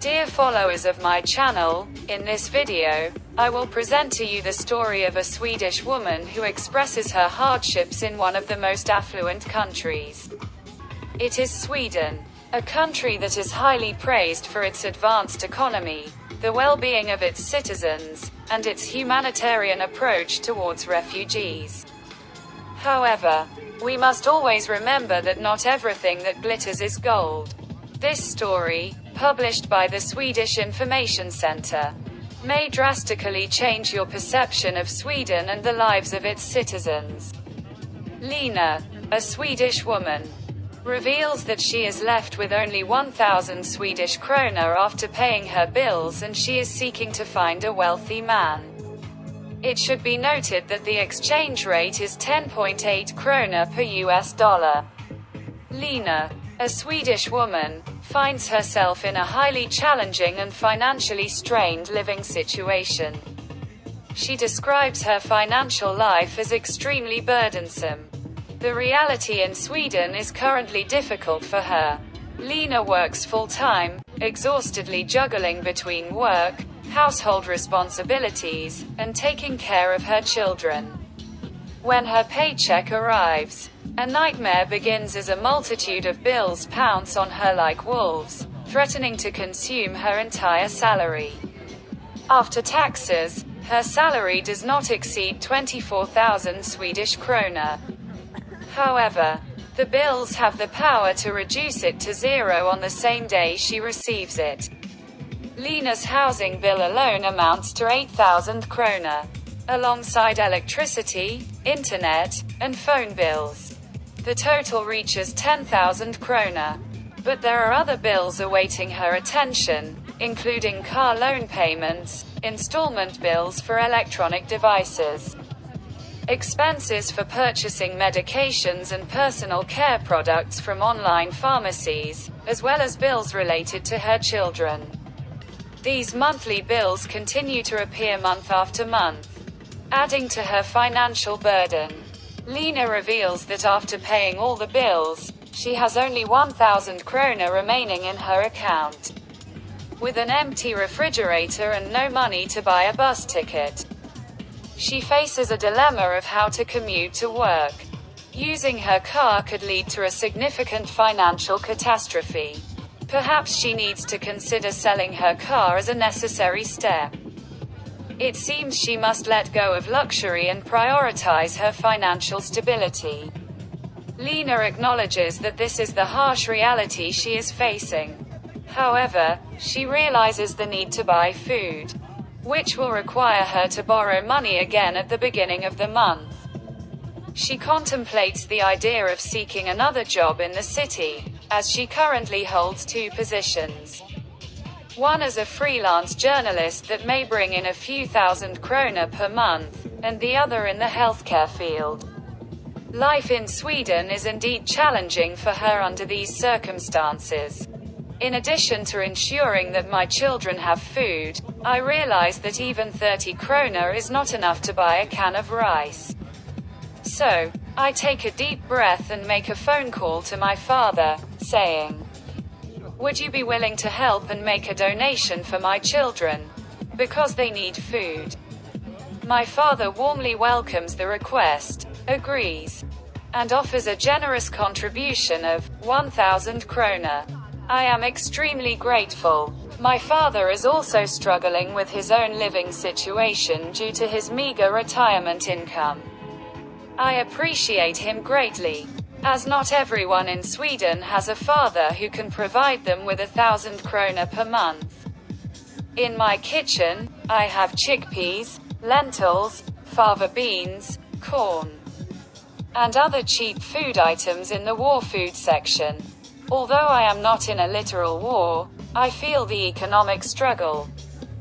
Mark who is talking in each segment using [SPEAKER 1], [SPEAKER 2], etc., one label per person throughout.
[SPEAKER 1] Dear followers of my channel, in this video, I will present to you the story of a Swedish woman who expresses her hardships in one of the most affluent countries. It is Sweden, a country that is highly praised for its advanced economy, the well-being of its citizens, and its humanitarian approach towards refugees. However, we must always remember that not everything that glitters is gold. This story, published by the Swedish Information Center, may drastically change your perception of Sweden and the lives of its citizens. Lena, a Swedish woman, reveals that she is left with only 1,000 Swedish kronor after paying her bills, and she is seeking to find a wealthy man. It should be noted that the exchange rate is 10.8 krona per US dollar. Lena, a Swedish woman, finds herself in a highly challenging and financially strained living situation. She describes her financial life as extremely burdensome. The reality in Sweden is currently difficult for her. Lena works full-time, exhaustedly juggling between work, household responsibilities, and taking care of her children. When her paycheck arrives, a nightmare begins as a multitude of bills pounce on her like wolves, threatening to consume her entire salary. After taxes, her salary does not exceed 24,000 Swedish krona. However, the bills have the power to reduce it to zero on the same day she receives it. Lena's housing bill alone amounts to 8,000 krona, alongside electricity, internet, and phone bills. The total reaches 10,000 krona. But there are other bills awaiting her attention, including car loan payments, installment bills for electronic devices, expenses for purchasing medications and personal care products from online pharmacies, as well as bills related to her children. These monthly bills continue to appear month after month, adding to her financial burden. Lena reveals that after paying all the bills, she has only 1,000 krona remaining in her account. With an empty refrigerator and no money to buy a bus ticket, she faces a dilemma of how to commute to work. Using her car could lead to a significant financial catastrophe. Perhaps she needs to consider selling her car as a necessary step. It seems she must let go of luxury and prioritize her financial stability. Lena acknowledges that this is the harsh reality she is facing. However, she realizes the need to buy food, which will require her to borrow money again at the beginning of the month. She contemplates the idea of seeking another job in the city, as she currently holds two positions. One as a freelance journalist that may bring in a few thousand krona per month, and the other in the healthcare field. Life in Sweden is indeed challenging for her under these circumstances. In addition to ensuring that my children have food, I realize that even 30 krona is not enough to buy a can of rice. So, I take a deep breath and make a phone call to my father, saying, "Would you be willing to help and make a donation for my children? Because they need food." My father warmly welcomes the request, agrees, and offers a generous contribution of 1,000 krona. I am extremely grateful. My father is also struggling with his own living situation due to his meager retirement income. I appreciate him greatly, as not everyone in Sweden has a father who can provide them with 1,000 krona per month. In my kitchen, I have chickpeas, lentils, fava beans, corn, and other cheap food items in the war food section. Although I am not in a literal war, I feel the economic struggle.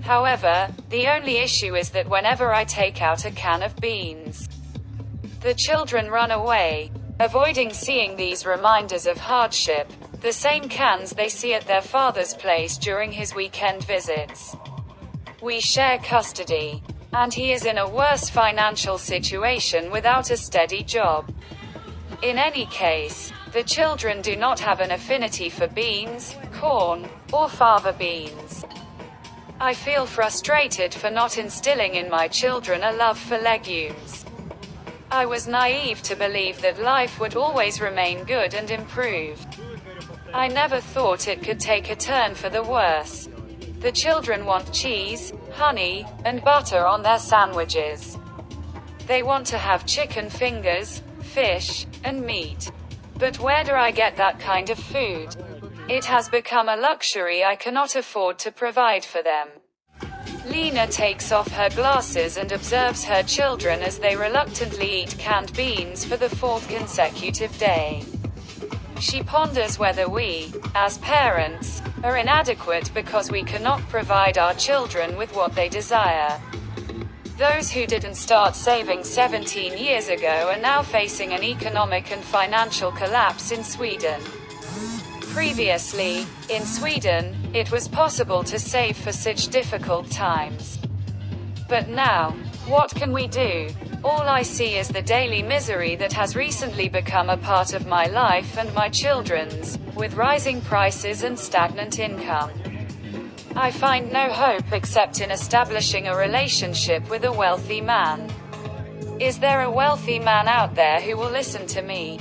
[SPEAKER 1] However, the only issue is that whenever I take out a can of beans, the children run away, avoiding seeing these reminders of hardship, the same cans they see at their father's place during his weekend visits. We share custody, and he is in a worse financial situation without a steady job. In any case, the children do not have an affinity for beans, corn, or fava beans. I feel frustrated for not instilling in my children a love for legumes. I was naive to believe that life would always remain good and improve. I never thought it could take a turn for the worse. The children want cheese, honey, and butter on their sandwiches. They want to have chicken fingers, fish, and meat. But where do I get that kind of food? It has become a luxury I cannot afford to provide for them. Lena takes off her glasses and observes her children as they reluctantly eat canned beans for the fourth consecutive day. She ponders whether we, as parents, are inadequate because we cannot provide our children with what they desire. Those who didn't start saving 17 years ago are now facing an economic and financial collapse in Sweden. Previously, in Sweden, it was possible to save for such difficult times. But now, what can we do? All I see is the daily misery that has recently become a part of my life and my children's, with rising prices and stagnant income. I find no hope except in establishing a relationship with a wealthy man. Is there a wealthy man out there who will listen to me?